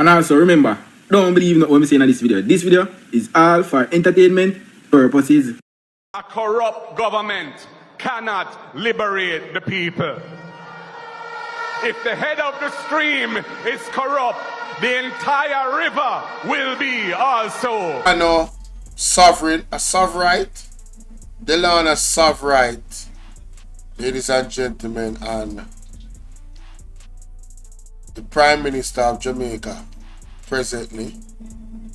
And also remember, don't believe what I'm saying in this video. This video is all for entertainment purposes. A corrupt government cannot liberate the people. If the head of the stream is corrupt, the entire river will be also. I know Seiveright, Delano Seiveright, ladies and gentlemen, and the Prime Minister of Jamaica presently,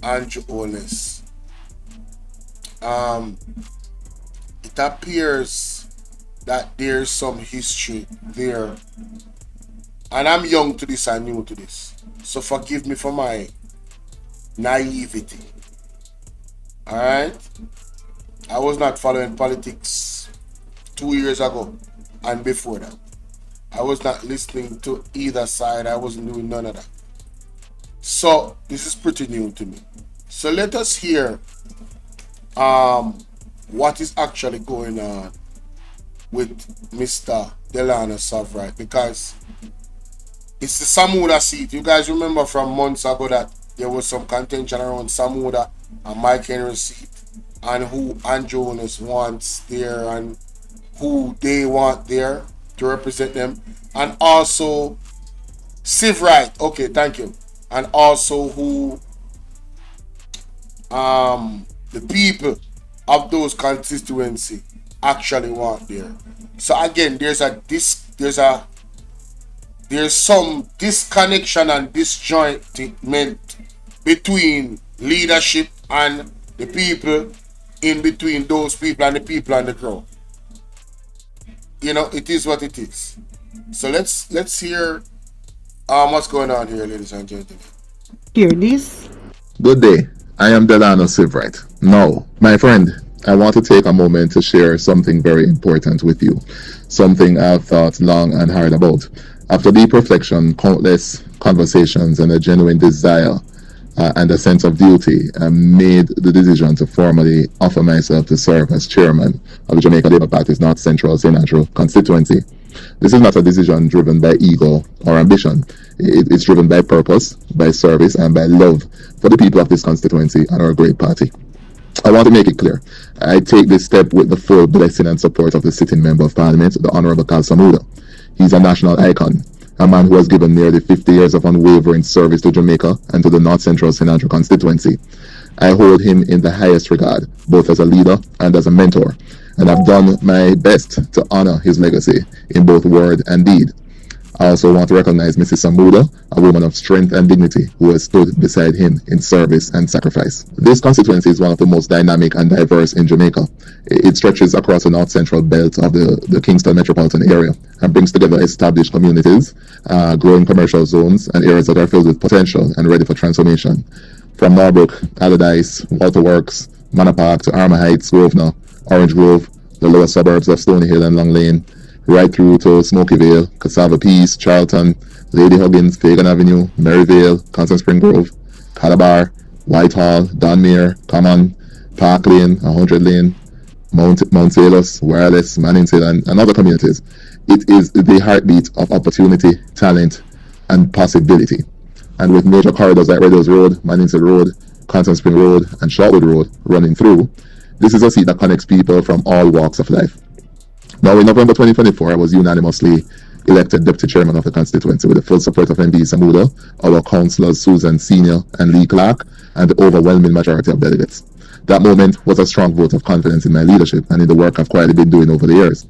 Holness. It appears that there's some history there, and I'm young to this and new to this, so forgive me for my naivety. Alright, I was not following politics 2 years ago and before that. I was not listening to either side. I wasn't doing none of that. So this is pretty new to me. So let us hear what is actually going on with Mr. Delano Seiveright, because it's the Samuda seat. You guys remember from months ago that there was some contention around Samuda and Mike Henry's seat, and who Holness wants there and who they want there to represent them, and also Seiveright. Okay, thank you. And also who the people of those constituency actually want there. So again, there's some disconnection and disjointment between leadership and the people, in between those people and the people on the ground. You know, it is what it is. So let's hear what's going on here, ladies and gentlemen. Hear this. Good day. I am Delano Seiveright. Now, my friend, I want to take a moment to share something very important with you. Something I've thought long and hard about. After deep reflection, countless conversations, and a genuine desire and a sense of duty, I made the decision to formally offer myself to serve as chairman of the Jamaica Labour Party's North Central Senatorial constituency. This is not a decision driven by ego or ambition. It's driven by purpose, by service, and by love for the people of this constituency and our great party. I want to make it clear. I take this step with the full blessing and support of the sitting Member of Parliament, the Honourable Carl Samuda. He's a national icon, a man who has given nearly 50 years of unwavering service to Jamaica and to the North Central Senatorial constituency. I hold him in the highest regard, both as a leader and as a mentor, and I've done my best to honour his legacy in both word and deed. I also want to recognize Mrs. Samuda, a woman of strength and dignity who has stood beside him in service and sacrifice. This constituency is one of the most dynamic and diverse in Jamaica. It stretches across the north central belt of the Kingston metropolitan area and brings together established communities, growing commercial zones, and areas that are filled with potential and ready for transformation. From Norbrook, Allardyce, Walter Works, Manor Park to Armour Heights, Grosvenor, Orange Grove, the lower suburbs of Stony Hill and Long Lane, right through to Smoky Vale, Cassava Peace, Charlton, Lady Huggins, Fagan Avenue, Maryvale, Constant Spring Grove, Calabar, Whitehall, Donmere, Common, Park Lane, 100 Lane, Mount Salus, Wireless, Mannings Hill, and other communities. It is the heartbeat of opportunity, talent, and possibility. And with major corridors like Red Hills Road, Mannings Hill Road, Constant Spring Road, and Shortwood Road running through, this is a seat that connects people from all walks of life. Now, in November 2024, I was unanimously elected Deputy Chairman of the constituency with the full support of MD Samuda, our councillors Susan Senior and Lee Clark, and the overwhelming majority of delegates. That moment was a strong vote of confidence in my leadership and in the work I've quietly been doing over the years.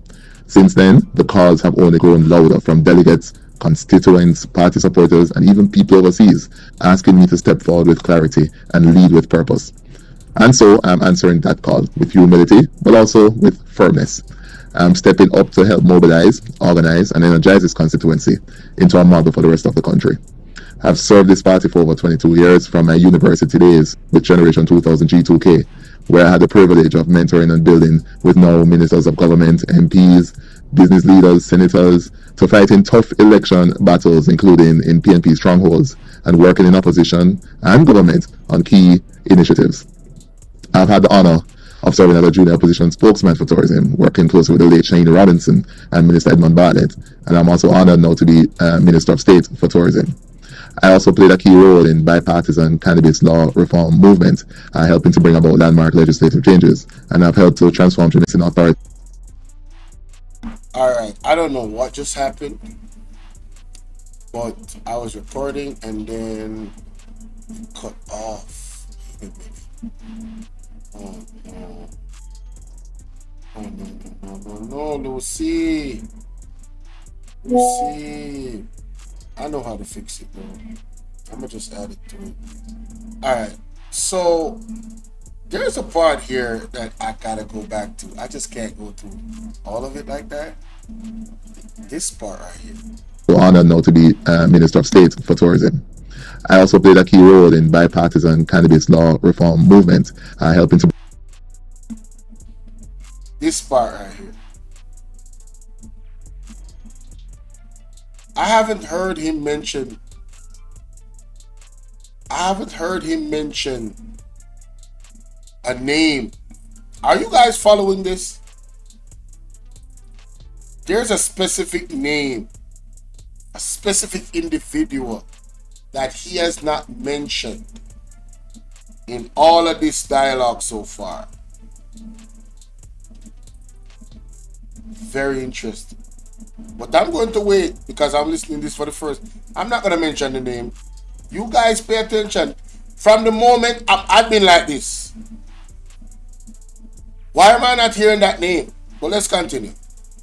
Since then, the calls have only grown louder from delegates, constituents, party supporters, and even people overseas, asking me to step forward with clarity and lead with purpose. And so I'm answering that call with humility, but also with firmness. I'm stepping up to help mobilize, organize, and energize this constituency into a model for the rest of the country. I've served this party for over 22 years from my university days with Generation 2000 G2K, where I had the privilege of mentoring and building with now ministers of government, MPs, business leaders, senators, to fighting tough election battles, including in PNP strongholds, and working in opposition and government on key initiatives. I've had the honor of serving as a junior opposition spokesman for tourism, working closely with the late Shane Robinson and Minister Edmund Bartlett, and I'm also honored now to be Minister of State for Tourism. I also played a key role in bipartisan cannabis law reform movement, helping to bring about landmark legislative changes, and I've helped to transform Jamaican authority. Alright, I don't know what just happened, but I was recording and then it cut off. Oh no. Oh no, Lucy. Lucy. I know how to fix it though. I'm gonna just add it to it. Alright, so there's a part here that I gotta go back to. I just can't go through all of it like that. This part right here. So honored now to be Minister of State for Tourism. I also played a key role in bipartisan cannabis law reform movement, helping to. This part right here. I haven't heard him mention a name. Are you guys following this? There's a specific name, a specific individual that he has not mentioned in all of this dialogue so far. Very interesting. But I'm going to wait because I'm listening to this for the first. I'm not going to mention the name. You guys pay attention. From the moment I've been like this. Why am I not hearing that name? But let's continue.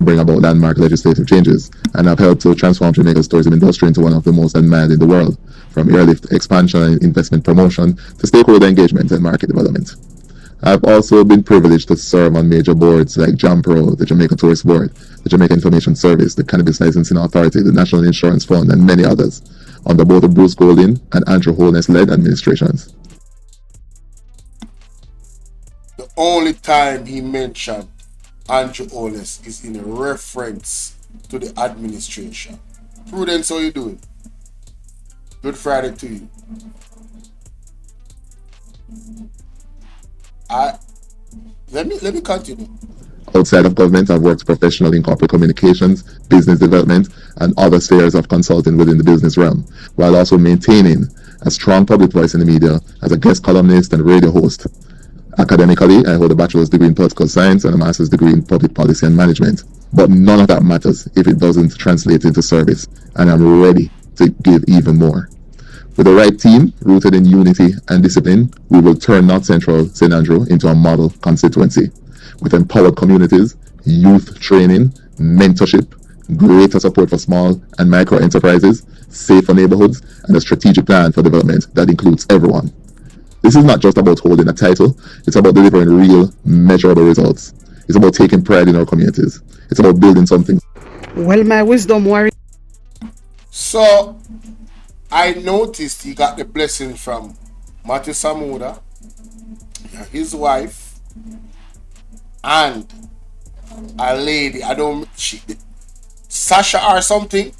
Bring about landmark legislative changes, and have helped to transform Jamaica's tourism industry into one of the most admired in the world, from airlift expansion and investment promotion to stakeholder engagement and market development. I've also been privileged to serve on major boards like JAMPRO, the Jamaica Tourist Board, the Jamaica Information Service, the Cannabis Licensing Authority, the National Insurance Fund, and many others, under both the Bruce Golding and Andrew Holness-led administrations. The only time he mentioned Andrew Holness is in reference to the administration. Prudence, how you doing? Good Friday to you. Let me continue. Outside of government, I've worked professionally in corporate communications, business development, and other spheres of consulting within the business realm, while also maintaining a strong public voice in the media as a guest columnist and radio host. Academically, I hold a bachelor's degree in political science and a master's degree in public policy and management. But none of that matters if it doesn't translate into service, and I'm ready to give even more. With the right team, rooted in unity and discipline, we will turn North Central St. Andrew into a model constituency. With empowered communities, youth training, mentorship, greater support for small and micro enterprises, safer neighborhoods, and a strategic plan for development that includes everyone. This is not just about holding a title, it's about delivering real, measurable results. It's about taking pride in our communities. It's about building something. Well, my wisdom warrior. So, I noticed he got the blessing from Matthew Samuda, his wife, and a lady, Sasha or something.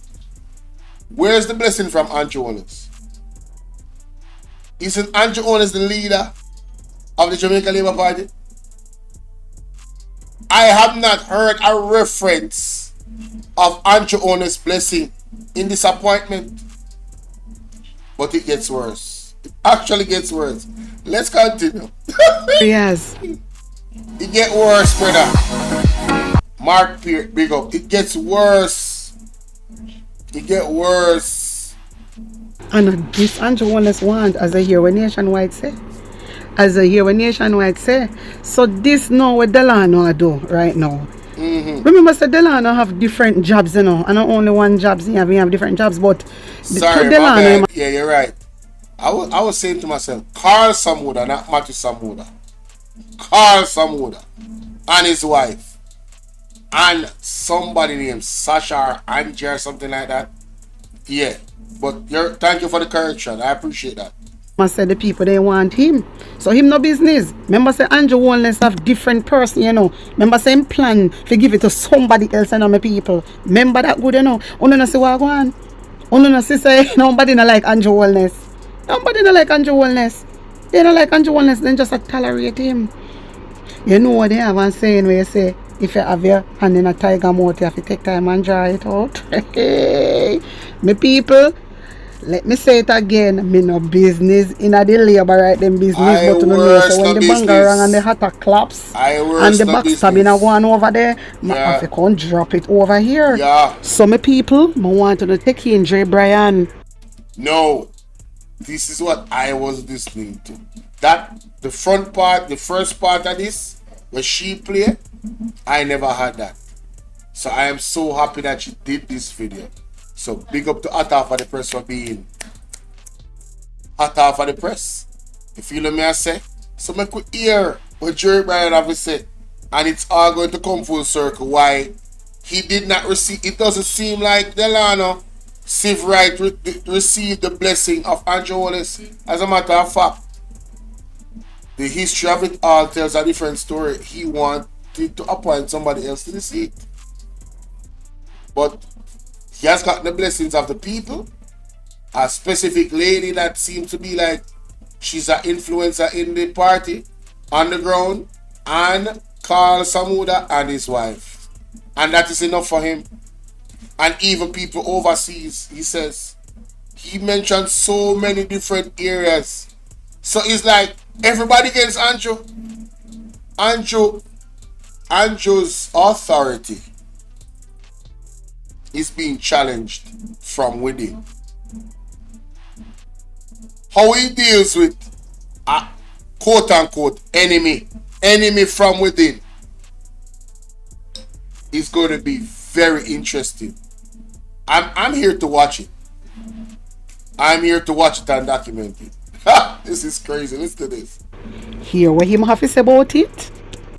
Where's the blessing from Andrew Holness? Isn't Andrew Holness the leader of the Jamaica Labour Party? I have not heard a reference of Andrew Holness' blessing in this appointment. But it gets worse. It actually gets worse. Let's continue. Yes. It gets worse, brother. Mark Pierre, big up. It gets worse. It gets worse. And this Andrew Holness want, as I hear what Nationwide say. So this now what Delano do right now. Remember, say Delano have different jobs, and not only one jobs. He have different jobs, but sorry, Delano. Yeah, you're right. I was saying to myself, Carl Samuda, not Matthew Samuda. Carl Samuda and his wife, and somebody named Sasha or Angie or something like that. Yeah, but thank you for the correction. I appreciate that. I said the people they want him, so him no business. Remember say Andrew Holness have different person, Remember say him plan to give it to somebody else, my people. Remember that good, Uno no see what go on. Uno no see say nobody no like Andrew Holness. Nobody no like Andrew Holness. They don't like Andrew Holness, then just tolerate him. You know what they have on saying where you say if you have your hand in a tiger mouth, you have to take time and dry it out. Hey, my people. Let me say it again. Me no business in a the labor right them business, I but you know worse so when no the banga business. rang and the hatter claps I and worse the no backstabbing are business. going over there, I Yeah. have to come drop it over here. Yeah. So me people, I want to take in Drebrian. No. This is what I was listening to. That the front part, the first part of this, where she play, I never had that. So I am so happy that she did this video. So big up to Atta for the press for being Atta for the press. You feel what me I say? So make we hear what Jerry Bryan have to say. And it's all going to come full circle why he did not receive. It doesn't seem like Delano Seiveright received the blessing of Andrew Holness. As a matter of fact, the history of it all tells a different story. He wanted to appoint somebody else to the seat. But he has gotten the blessings of the people. A specific lady that seems to be like she's an influencer in the party, on the ground, and Carl Samuda and his wife. And that is enough for him. And even people overseas, he says. He mentioned so many different areas. So it's like everybody against Andrew. Andrew's authority is being challenged from within. How he deals with a quote-unquote enemy from within is going to be very interesting. I'm here to watch it. I'm here to watch it and document it. This is crazy. Listen to this. Hear what him have to say about it?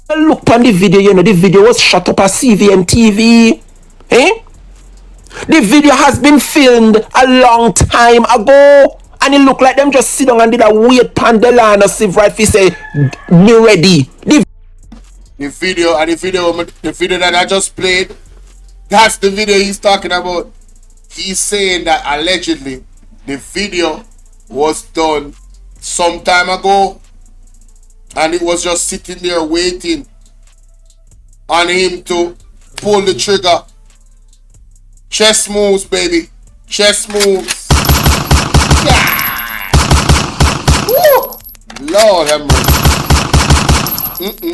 Look on the video, you know, the video was shot up at CVM TV. Eh? The video has been filmed a long time ago. And it look like them just sit down and did a wait pan Delano Seiveright fi say, me ready. The video that I just played, that's the video he's talking about. He's saying that allegedly the video was done some time ago and it was just sitting there waiting on him to pull the trigger. Chess moves, baby. Chess moves. Yeah. Woo. Lord have mercy.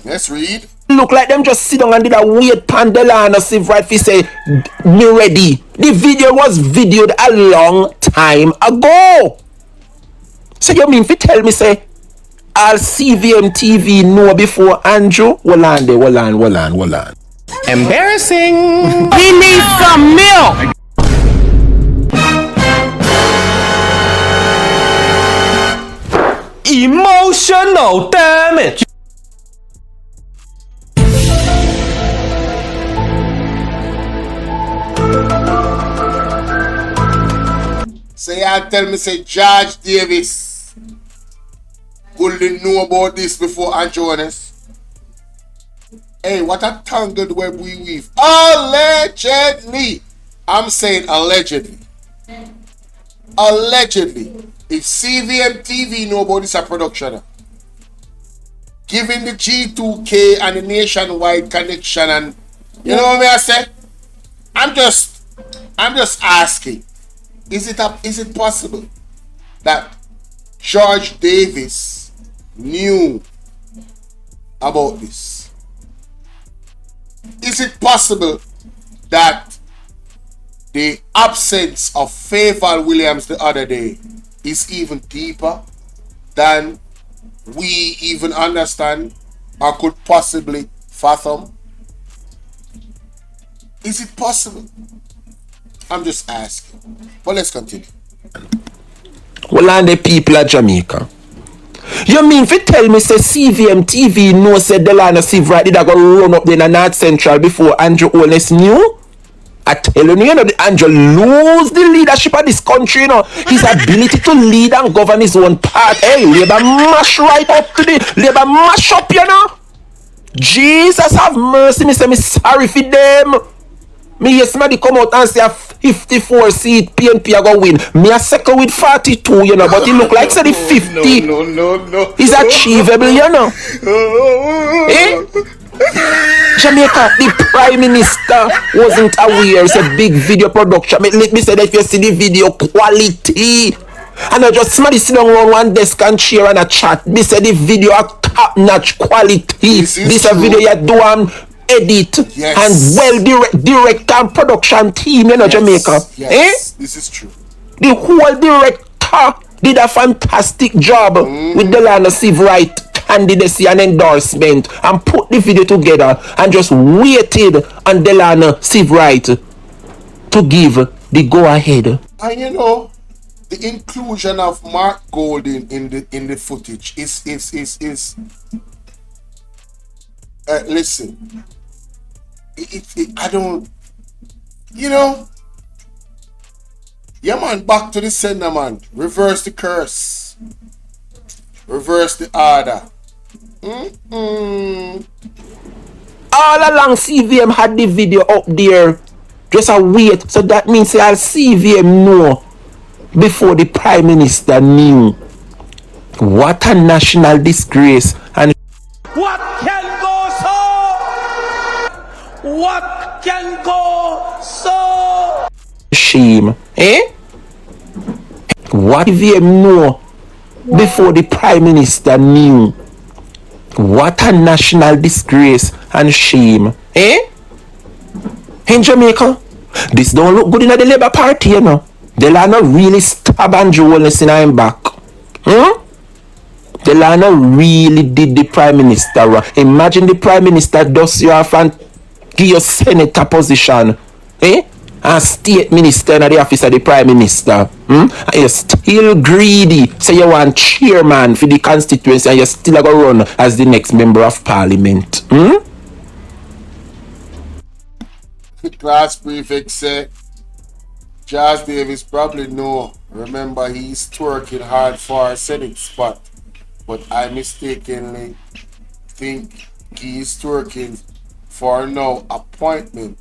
Let's read. Look like them just sit down and did a wait pan Delano Seiveright fi say, me ready. The video was videoed a long time ago. So you mean fi tell me say all CVM TV know before Andrew? Hold on. Embarrassing. He needs some milk. Emotional damage. Say I tell me say George Davis wouldn't know about this before Andrew Holness. Hey, what a tangled web we weave. Allegedly. I'm saying allegedly. Allegedly. If CVM TV know about this a production, given the G2K and the nationwide connection, and you know what I say? I'm just asking. Is it possible that George Davis knew about this? Is it possible that the absence of Favour Williams the other day is even deeper than we even understand or could possibly fathom? Is it possible? I'm just asking. But let's continue. Well, and the people of Jamaica. You mean fi tell me say CVM TV know say Delano Seiveright did a go run up there in the North Central before Andrew Holness knew? I tell you, you know, the Andrew lose the leadership of this country, you know. His ability to lead and govern his own part. Hey, Labour mash right up to the Labour mash up, you know. Jesus have mercy, me say me sorry for them. Me hear somebody come out and say a 54 seat PNP are gonna win. Me a second with 42, you know, but it look like say the 50 no. is achievable, you know. Eh? Jamaica, the Prime Minister wasn't aware. It's a big video production. Let me say that if you see the video quality, and I just somebody sit down on one desk and chair and a chat. Me say the video a top-notch quality. This a video you do edit and direct and production team, you know, Jamaica. Yes, this is true. The whole director did a fantastic job with Delano Seiveright candidacy and endorsement and put the video together and just waited on Delano Seiveright to give the go-ahead. And you know, the inclusion of Mark Golding in the footage is listen, I don't, you know, yeah man, back to the sender man, reverse the curse, reverse the order. All along CVM had the video up there, just a wait, so that means I'll CVM know before the Prime Minister knew. What a national disgrace. And what can go so? What can go so? Shame, eh? What CVM know before the Prime Minister knew? What a national disgrace and shame, eh? In Jamaica, this don't look good in the Labour Party, you know. Delano really stab Andrew Holness in him back. Delano really did the Prime Minister wrong. Imagine the Prime Minister does you off and give you senator position, eh? And state minister in the office of the Prime Minister. And you're still greedy. Say you want chairman for the constituency and you're still going to run as the next member of parliament. Class prefect said, Charles Davis probably know. Remember, he's twerking hard for a Senate spot. But I mistakenly think he's twerking for no appointment.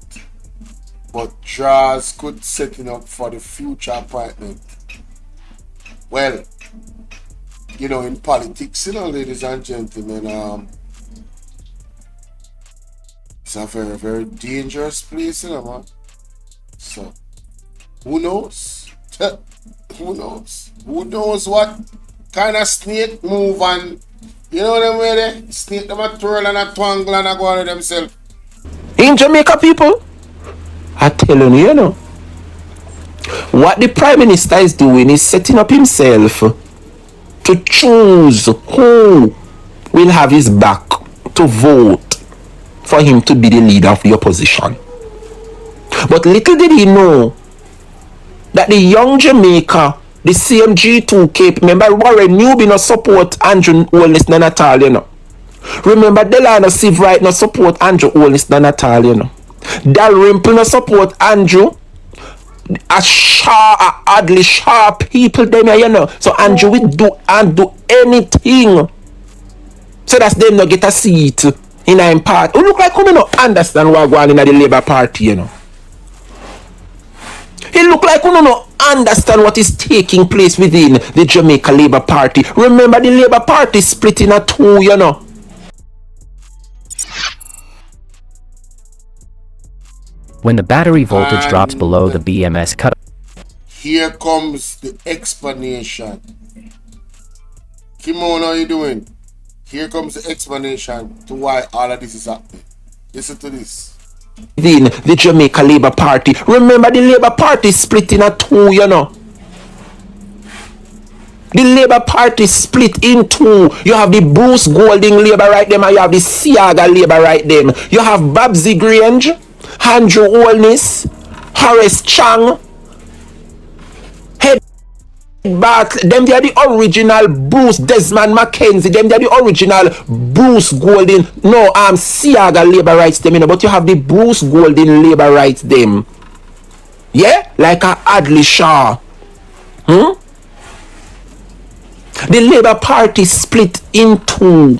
But Charles could setting up for the future appointment. Well, you know, in politics, you know, ladies and gentlemen, it's a very, very dangerous place, you know, man. So, who knows? Who knows? Who knows what kind of snake move and, you know them way they snake them a twirl and a twangle and a go on themselves. In Jamaica, people, I tell you, you know, what the Prime Minister is doing is setting up himself to choose who will have his back to vote for him to be the leader of the opposition. But little did he know that the young Jamaica, the same G2K, remember Warren Newby no support Andrew Holness Natal, you know. Remember Delano Seiveright no support Andrew Holness Natal, you know. Dalrymple no support Andrew. A oddly sharp people them, you know. So Andrew will do anything so that them no get a seat in a part. Who look like who no understand what going on in the Labour Party, you know. It look like who no understand what is taking place within the Jamaica Labour Party. Remember the Labour Party split in a two, you know. When the battery voltage drops below the BMS cut. Here comes the explanation. Kimon, how you doing? Here comes the explanation to why all of this is happening. Listen to this. Within the Jamaica Labour Party. Remember the Labour Party split in a two, you know. The Labour Party split in two. You have the Bruce Golding Labour right them and you have the Siaga Labour right them. You have Babsy Grange, Andrew Holness, Horace Chang, Head Bvrclips. Them they are the original Bruce Desmond Mackenzie. Them they are the original Bruce Golding. No, Siaga Labour rights them, you know, but you have the Bruce Golding Labour rights them. Yeah? Like a Adley Shaw. The Labour Party split in two.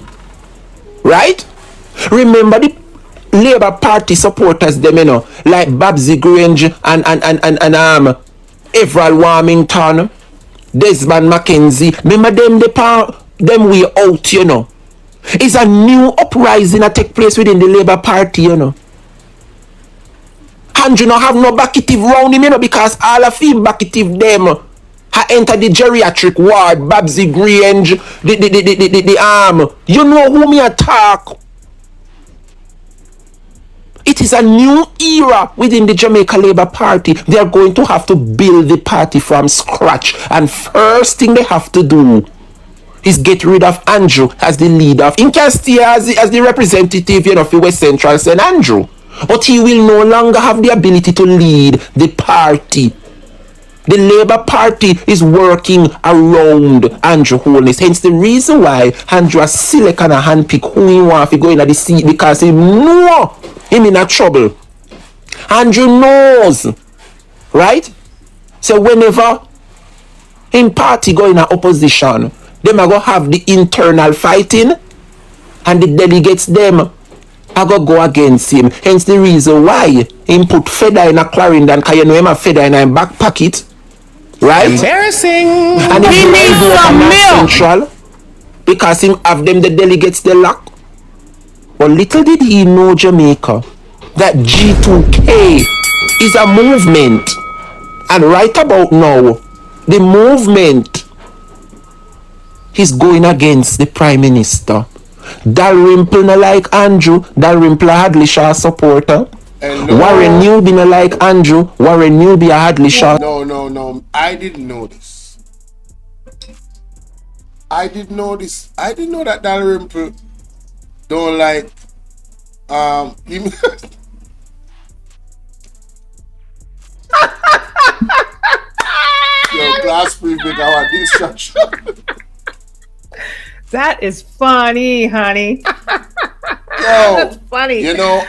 Right? Remember the Labour Party supporters them, you know, like Babsy Grange and Everall Warmington, Desmond Mackenzie. Remember them way out, you know. It's a new uprising that take place within the Labour Party, you know. Andrew no have no backitive round him, you know, because all of him backitive them ha enter the geriatric ward, Babsy Grange, the arm. You know who me attack. It is a new era within the Jamaica Labour Party. They are going to have to build the party from scratch. And first thing they have to do is get rid of Andrew as the leader. He can stay as the representative, you know, for West Central St. Andrew. But he will no longer have the ability to lead the party. The Labour Party is working around Andrew Holness. Hence the reason why Andrew has select and a handpick who he want to go in the seat, because he know him in a trouble. Andrew knows, right? So whenever in party go in a opposition, them are going to have the internal fighting, and the delegates them are going to go against him. Hence the reason why him put feather in a Clarendon, because you know him a feather in a back pocket. Right? Embarrassing. And he needs some milk. Central, because him have them the delegates they lock. But little did he know, Jamaica, that G2K is a movement. And right about now, the movement is going against the Prime Minister. Dalrymple no like Andrew, Dalrymple a Hadley Shaw supporter. Hello. Warren Newby no like Andrew, Warren Newby a Hadley Shaw. No. I didn't know this. I didn't know that Dalrymple don't like him. Yo, class prefect, our distraction. That is funny, honey. Yo, That's funny. You know,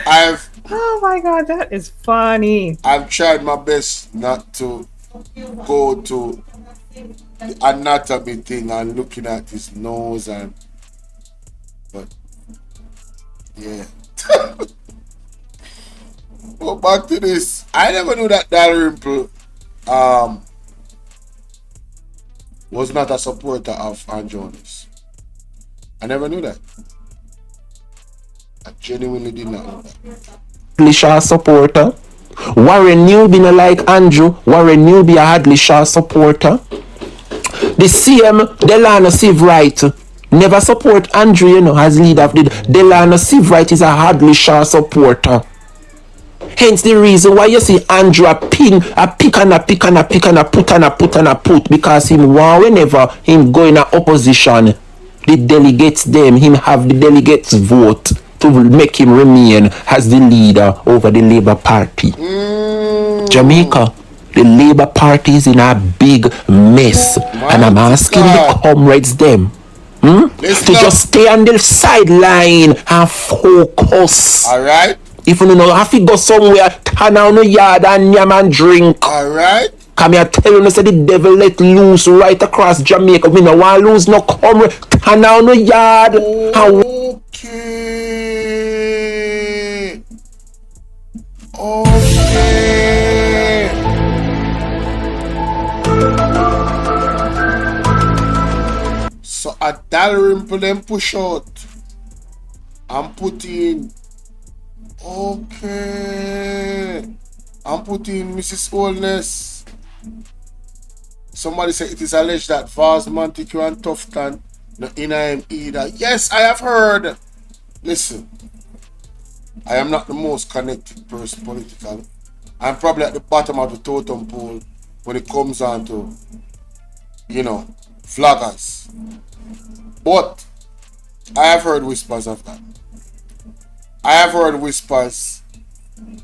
oh my God, that is funny. I've tried my best not to go to the anatomy thing and looking at his nose but yeah. But back to this. I never knew that Dalrymple was not a supporter of Andrew Holness. I never knew that. I genuinely did not know that. Shaw supporter. Warren Newby no like Andrew, Warren Newby a Hadley Shaw supporter. The CM Delano Seiveright never support Andrew, you know, as leader of the Delano Seiveright is a Hadley Shaw supporter. Hence the reason why you see Andrew a pick and a put, because him want whenever him go in a opposition, the delegates them, him have the delegates vote to make him remain as the leader over the Labour Party. Jamaica, the Labour Party is in a big mess. And I'm asking the comrades them to just stay on the sideline and focus. Alright. If you know have to go somewhere, turn on the yard and yam and drink. Alright. Come here, tell you, say the devil let loose right across Jamaica. We no want lose no comrade. Turn on the yard. Okay. So a Dalrymple them push out and put in. Okay. I'm putting Mrs. Holness. Somebody said it is alleged that Vaz, Montague and Tufton no in him either. Yes, I have heard. Listen, I am not the most connected person politically. I'm probably at the bottom of the totem pole when it comes on to, you know, vloggers. But I have heard whispers of that. I have heard whispers.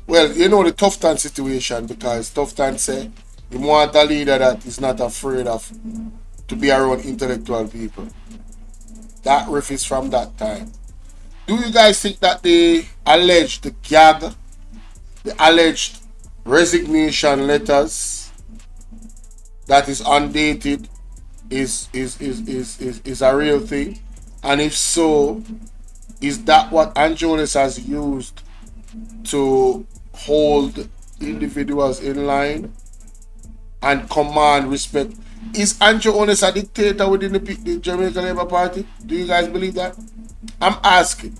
Well, you know the Tufton situation, because Tufton said he want a leader that is not afraid of to be around intellectual people. That riff is from that time. Do you guys think that the alleged gag, the alleged resignation letters that is undated is a real thing? And if so, is that what Andrew Holness has used to hold individuals in line and command respect? Is Andrew Holness a dictator within the Jamaican Labour Party? Do you guys believe that? I'm asking.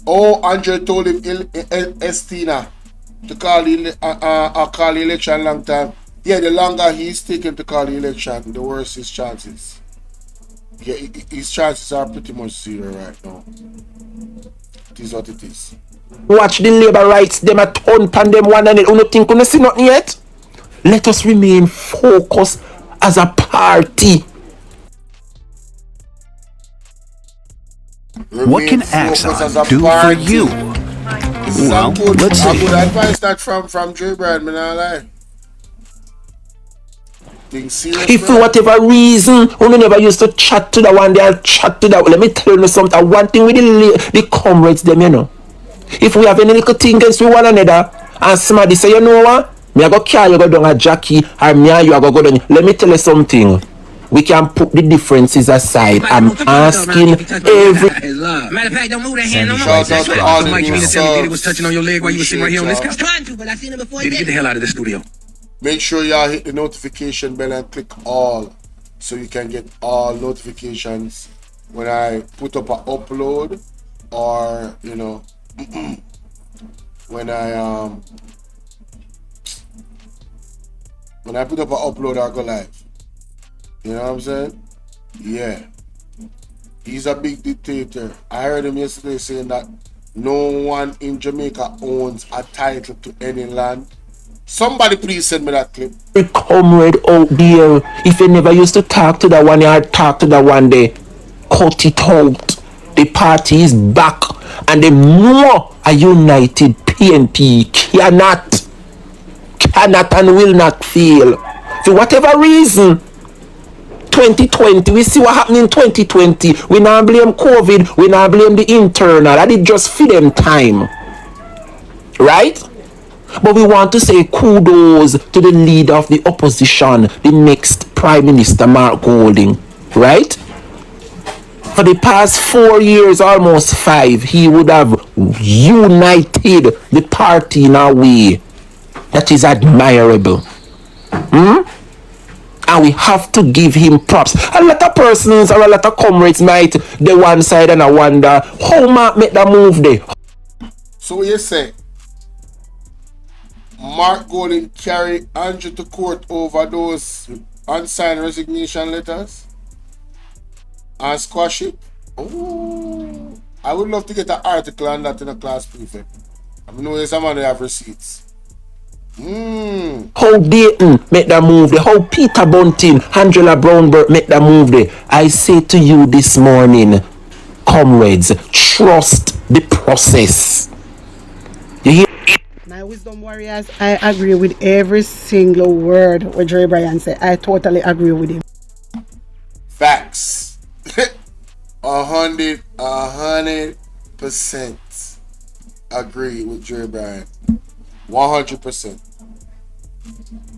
Oh, Andre told him Estina to call the election long time. Yeah, the longer he's taken to call the election, the worse his chances. Yeah, his chances are pretty much zero right now. It is what it is. Watch the labor rights, them a ton pan them one and it. You think you see nothing yet? Let us remain focused as a party. What can Axon do for you? Well, let's see. Good advice that from Drebrian, man, I lie. Serious, if for whatever reason you never used to chat to that one, they'll chat to that. Let me tell you something. One thing with the comrades, them, you know. If we have any little thing against one another, and somebody say, you know what? Me I go carry you go down a Jackie, or me and you go down. Let me tell you something. We can put the differences aside. I'm asking every. Matter of fact, don't move that hand no more. Shout out to all the new subs. Was touching on your leg while you were sitting right here on this couch. Trying to, but I seen it before. Get the hell out of the studio. Make sure y'all hit the notification bell and click all, so you can get all notifications when I put up an upload, or you know, when I put up an upload or go live. You know what I'm saying? Yeah. He's a big dictator. I heard him yesterday saying that no one in Jamaica owns a title to any land. Somebody please send me that clip. Comrade out there, if you never used to talk to that one, you talk to that one day. Cut it out. The party is back, and the more a united PNP cannot and will not fail. For whatever reason, 2020, we see what happened in 2020. We now blame COVID, we now blame the internal. That it just feed them time. Right? But we want to say kudos to the leader of the opposition, the next Prime Minister, Mark Golding. Right? For the past 4 years, almost 5, he would have united the party in a way that is admirable. And we have to give him props. A lot of persons or a lot of comrades might the one side and I wonder how Mark make that move there. So what you say? Mark Golding carry Andrew to court over those unsigned resignation letters and squash it? Oh, I would love to get an article on that in a class prefect. I know someone have receipts. How Dayton make that move there? How Peter Bunting, Angela Brownberg make that move there? I say to you this morning, comrades, trust the process. You hear? My wisdom warriors, I agree with every single word what Drebrian said. I totally agree with him. Facts. 100% agree with Drebrian. 100%.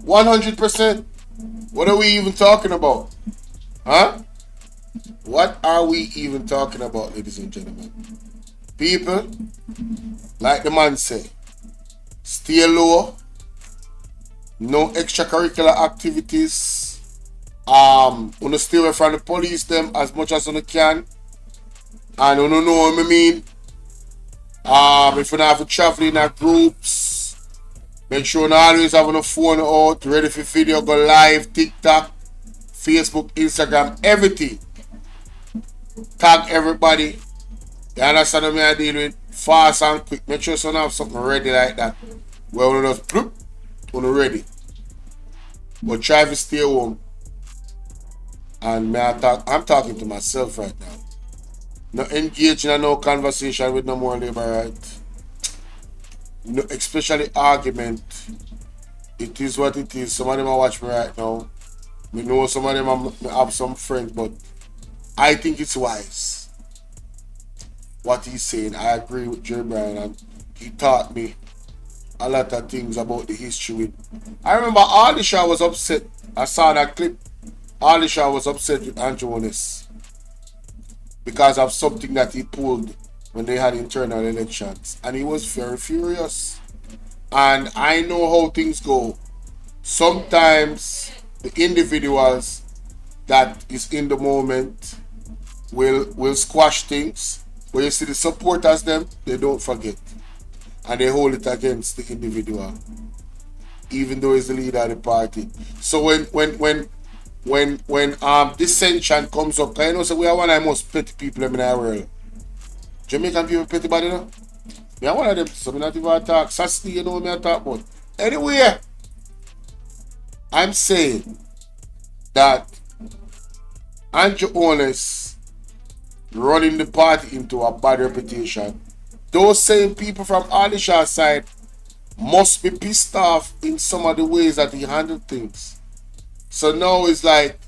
100%. What are we even talking about? Huh? What are we even talking about, ladies and gentlemen? People, like the man say, stay low. No extracurricular activities. Wanna stay away from the police them as much as you can. And you know what I mean? If you don't have to travel in groups, make sure you always have a phone out, ready for video, go live, TikTok, Facebook, Instagram, everything. Tag everybody. You understand what I deal with? Fast and quick. Make sure you have something ready like that. Well, when you just bloop, when you're ready. But try to stay home. And I'm talking to myself right now. Not engaging in no conversation with no more labor right. No, especially argument. It is what it is. Some of them are watching me right now. We know some of them have some friends, but I think it's wise. What he's saying, I agree with Drebrian, and he taught me a lot of things about the history. I remember Alisha was upset. I saw that clip. Alisha was upset with Andrew Holness because of something that he pulled when they had internal elections, and he was very furious. And I know how things go. Sometimes the individuals that is in the moment will squash things. But you see the supporters them, they don't forget. And they hold it against the individual. Even though he's the leader of the party. So when dissension comes up, I know so we are one of the most petty people in the world. Jamaican people petty body, you know? Me are one of them, so I'm not even talk. Sassy, you know what I talk about. Anyway, I'm saying that Andrew Holness running the party into a bad reputation. Those same people from Alishaw's side must be pissed off in some of the ways that he handled things. So now it's like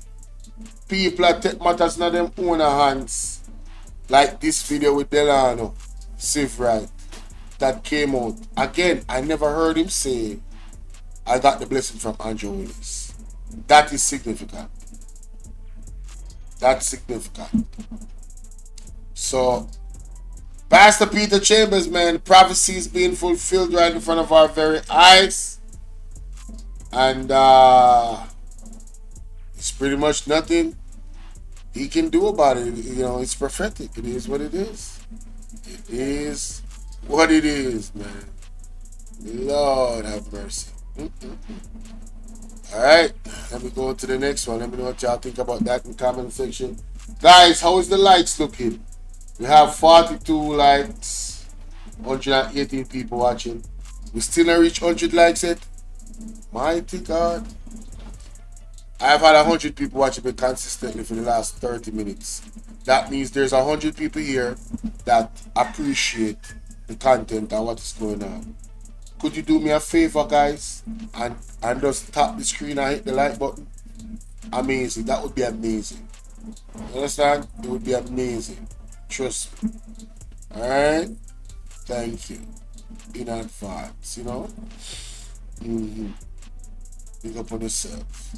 people that take matters in their own hands. Like this video with Delano Seiveright that came out. Again, I never heard him say, I got the blessing from Andrew Holness. That is significant. That's significant. So, Pastor Peter Chambers, man, prophecy is being fulfilled right in front of our very eyes. And it's pretty much nothing he can do about it. You know, it's prophetic. It is what it is. It is what it is, man. Lord have mercy. Alright, let me go to the next one. Let me know what y'all think about that in the comment section. Guys, how is the likes looking? We have 42 likes, 118 people watching. We still not reach 100 likes yet. Mighty God. I've had 100 people watching me consistently for the last 30 minutes. That means there's 100 people here that appreciate the content and what is going on. Could you do me a favor, guys, and just tap the screen and hit the like button? Amazing. That would be amazing. You understand? It would be amazing. Trust me. Alright? Thank you. In advance, you know? Pick up on yourself.